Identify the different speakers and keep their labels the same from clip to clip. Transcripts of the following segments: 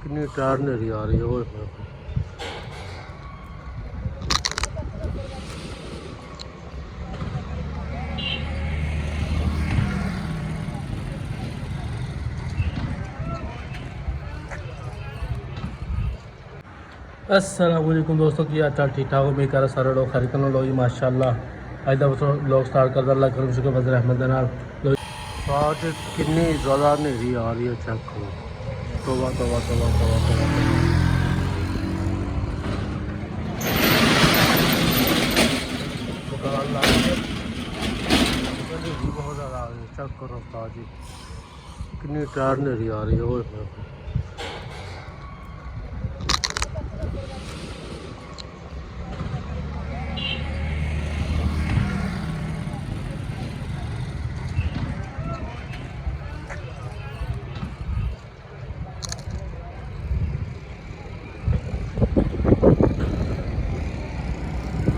Speaker 1: कितनी टायर नजर आ रही है वो। अस्सलामुअलैकुम दोस्तों, की हाल चाल ठीक ठाक हो। मेरे घर सारे लोग खरीद कर लो जी माशाअल्लाह। अज का लोग स्टार्ट कर अल्लाह करम शुक्र फजल रहमत दे नाल। आज कितनी ज़्यादा हनेरी आ रही है, चेक करो। तौबा तौबा तौबा तौबा तौबा। बहुत ज़्यादा आ रही है, चेक करो उस्ताद जी कितनी टायर हनेरी आ रही है वो।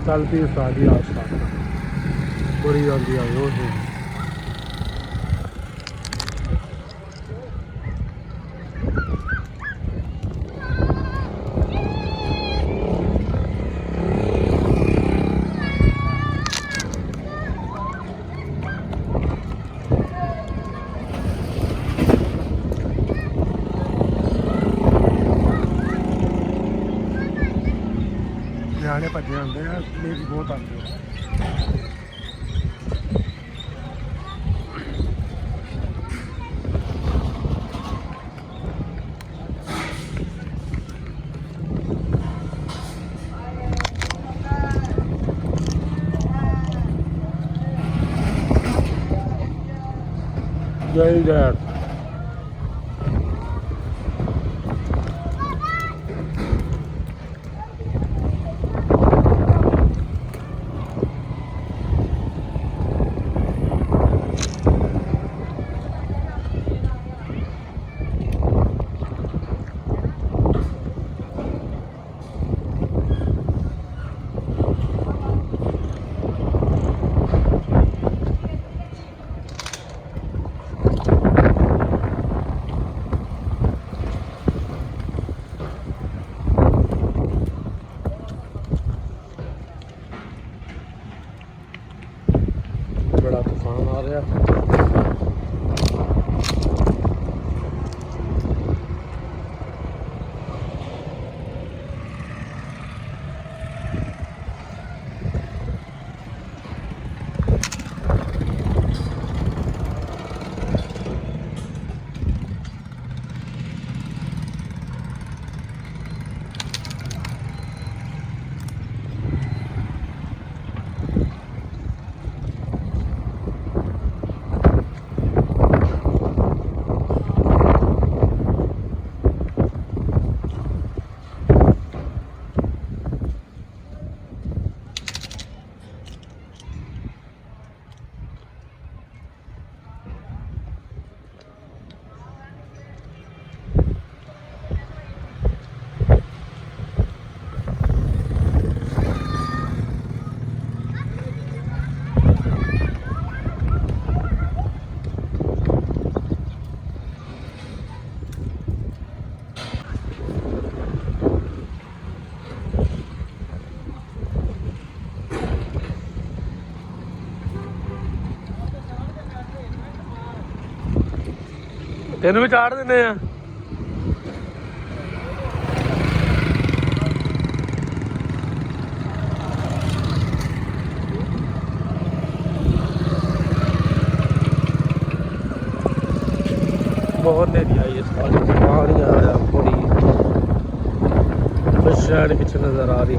Speaker 1: चलती सारी आस पास बड़ी जल्दी आई हो। ਨਿਆਣੇ ਭੱਜੇ ਹੁੰਦੇ ਆ, ਲੇਡੀ ਬਹੁਤ ਆਉਂਦੀ ਹੈ। ਜੈ ਜੈ बड़ा तूफान आ रहा। तेन भी चाड़ देने आ। बहुत नेरी आई इस बार, पानी आया बड़ी शहर पीछे नजर आ रही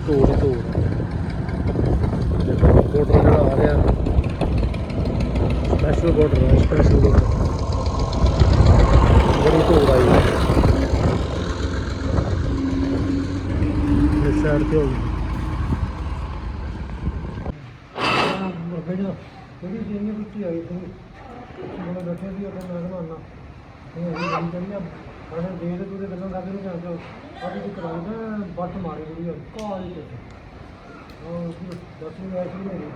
Speaker 1: धूड़ धूड़। बॉर्डर जो आ रहा स्पेशल बॉर्डर है, स्पेशल बॉर्डर बड़ी धूड़ आई इस साइड पे होगी। आई थी बैठे भी मैं बनाना मैंने देर पूरे गलों कर नहीं जानते अभी तो कराई ना बट मारी पूरी काल दस मिनट ऐसी नहीं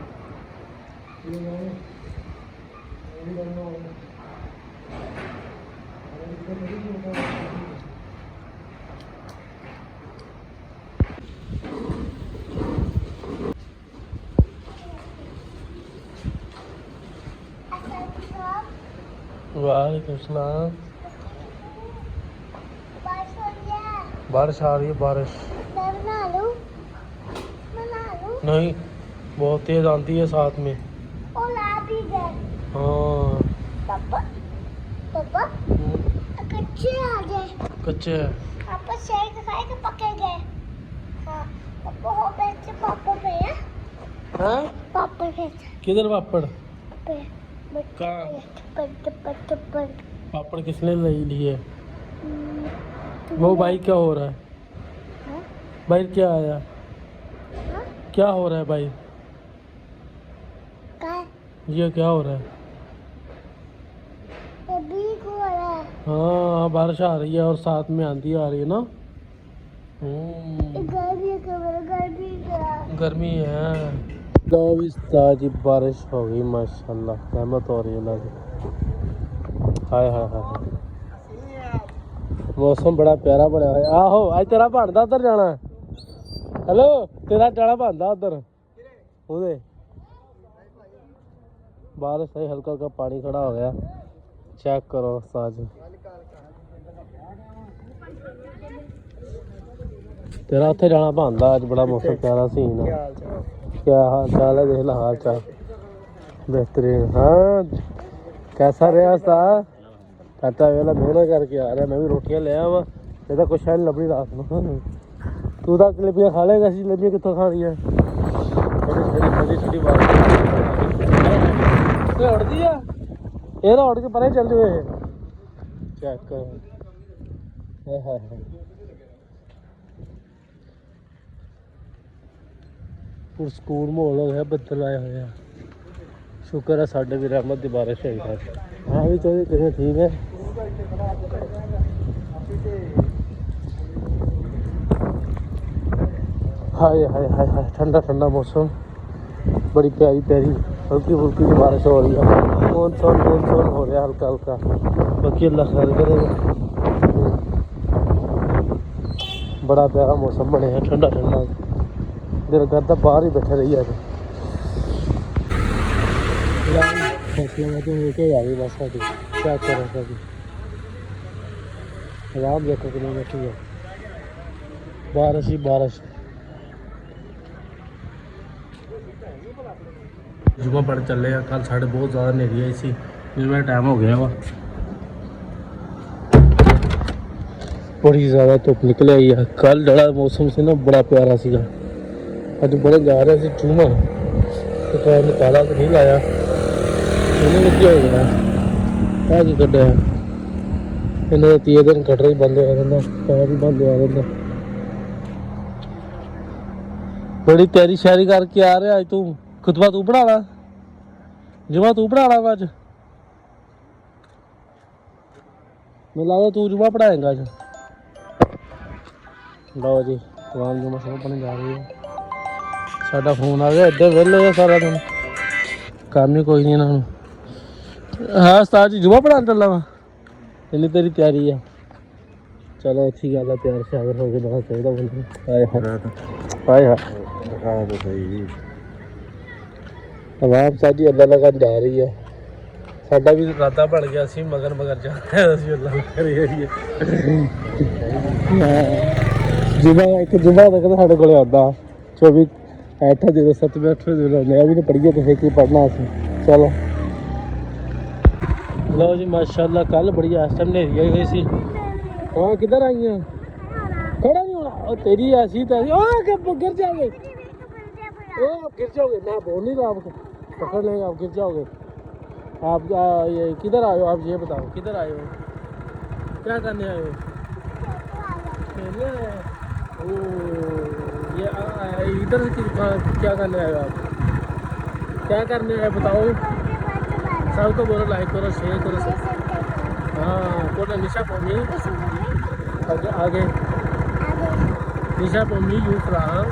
Speaker 1: वालेकुम सलाम। बारिश आ रही है बारिश। नहीं बहुत तेज आती है साथ में। हाँ कच्चे है। हाँ? किधर पापड़? कहाँ? पापड़ किसने ले लिए? वो भाई क्या हो रहा है? भाई क्या आया? क्या हो रहा है भाई? ये क्या हो रहा है? हाँ बारिश आ रही है और साथ में आंधी आ रही है ना। गर्मी है। लो ताजी बारिश हो गई माशाल्लाह, रहमत हो रही है अल्लाह की। हाय हाय हाय, मौसम बड़ा प्यारा बना है। आहो आज तेरा भांदा उधर जाना। हेलो तेरा जाना भांदा उधर उधे। बारिश है, हल्का हल्का पानी खड़ा हो गया। चेक करो साज, तेरा उत्थे जाना भांदा। आज बड़ा मौसम प्यारा सीन है। क्या हाल चाल है? देख ला हाल चाल बेहतरीन। हाँ कैसा रहा उस्ताद? कहता वेला मेहनत करके आ रहा। मैं भी रोटियां ले आवा, ये तो कुछ है नहीं लभड़ी रात में। तू तो जलेबियां खा लेगा? जलेबियां कितों खानी है? उड़ती है ये तो उड़ के परे चल जाए। चेक कर, पुरस्कून माहौल हो गया, बदल आए हुए हैं। शुक्र है साढ़े भी रहमत की बारिश है। हाँ भी चलिए कितने ठीक है। हाय हाय हाय हाय, ठंडा ठंडा मौसम, बड़ी प्यारी प्यारी हल्की फुल्की सी बारिश हो रही है। मानसून हो रहा है हल्का हल्का। बाकी अल्लाह खैर करेगा। बड़ा प्यारा मौसम बने है, ठंडा ठंडा। दिल करता बाहर ही बैठे रही है। होके आ गई बस साड़ी। क्या करें साड़ी आराम देखो कि नहीं बैठी है। बारिश ही बारिश। जुम्मा पढ़ चले हैं। कल साढ़े बहुत ज़्यादा नेरी आई सी, जुम्मे टाइम हो गया वा। बड़ी ज़्यादा धुप निकल आई है। कल जड़ा मौसम से ना बड़ा प्यारा सीगा। अज बड़े जा रहे थे जुम्मा तो टाइम ताला तो नहीं लाया, इन्हें क्या हो गया आज कटा। इन्हें 30 दिन कटरा ही बंद हो जाता, पैर ही बंद हो जाता। बड़ी तैयारी शैरी करके आ रहा अज तू। खुतबा तू पढ़ा ला, जुम्मा तू पढ़ा ला अज। मैं लगता तू जुम्मा पढ़ाएगा अज। लो जी कवाम जुम्मा सब पढ़ने जा रही है। साडा फोन आ गया, इधर वेले सारा दिन काम ही कोई नहीं इन्होंने। हाँ उस्ताद जी जुम्मा पढ़ाने चला वा, इन्नी तेरी तैयारी है। चलो अच्छी गल है, प्यार शागर हो गए बड़ा चाहिए बंदे। हाय हाय हाय आवाम साजी अल्लाह लगा जा रही है। साडा भी इरादा बन गया सी मगर मगर जा अल्लाह करी है। जुम्मा एक जुम्मा तक साढ़े को आता 24 8 दिन 7वें 8वें दिन मैं भी नहीं पढ़िए तो फिर की पढ़ना असें। चलो लो जी माशाल्लाह। कल बड़ी इस टाइम नेरी आई गई सी। हाँ किधर आई हैं? खड़ा नहीं होना और तेरी ऐसी तैसी गिर जाओगे। आप गिर जाओगे, मैं बोल नहीं रहा आपको, पकड़ लेंगे आप गिर जाओगे। आप ये किधर आए हो? आप ये बताओ किधर आए हो, क्या करने आए हो? खेलने आए हो? ये इधर क्या करने आए हो आप? क्या करने आए बताओ? सबको बोलो लाइक करो शेयर करो सब। हाँ बोलो निशा पोमी आगे आगे निशा पोमी यू फ्राम।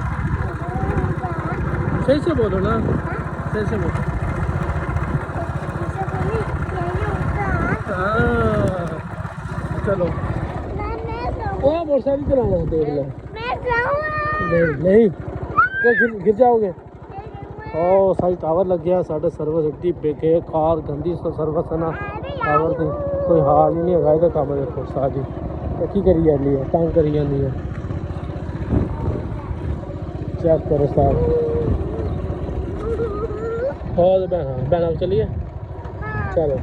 Speaker 1: सही से बोलो ना, सही से बोलो। हाँ चलो ओ मोटरसाइकिल चलाना देख लो। नहीं क्या गिर जाओगे? ओ सारी टावर लग गया साढ़े सर्विस एड्डी बेकार गंदी सर्विस है ना। पावर की कोई हाल ही नहीं है। ਇਹਦਾ ਕੰਮ देखो साजी की करी जाती है, तंग करी जाती है। चेक करो साहब। और बहना बहना चलिए चलो।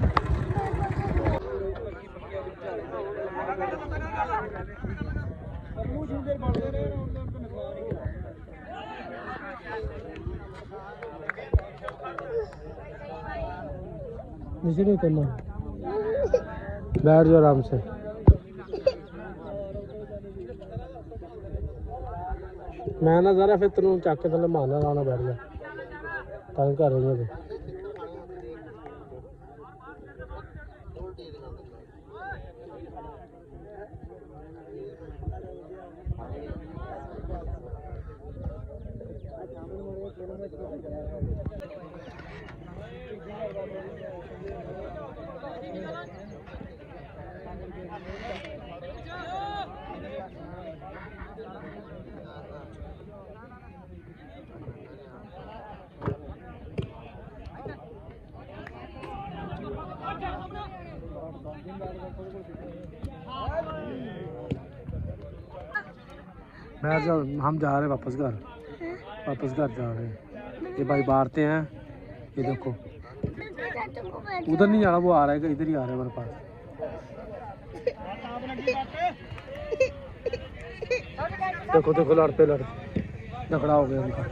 Speaker 1: नीचे नहीं करना, बैठ जाओ आराम से। मैं ना जरा फिर तेन चक के थले मारना लाना, बैठ जा तंग कर रही है। बैठ जाओ, हम जा रहे हैं वापस घर, वापस घर जा रहे हैं। ये भाई मारते हैं, ये देखो उधर नहीं जाना, वो आ रहा है, इधर ही आ रहा है मेरे पास। देखो देखो लड़ पे लड़ झगड़ा हो गया उनका।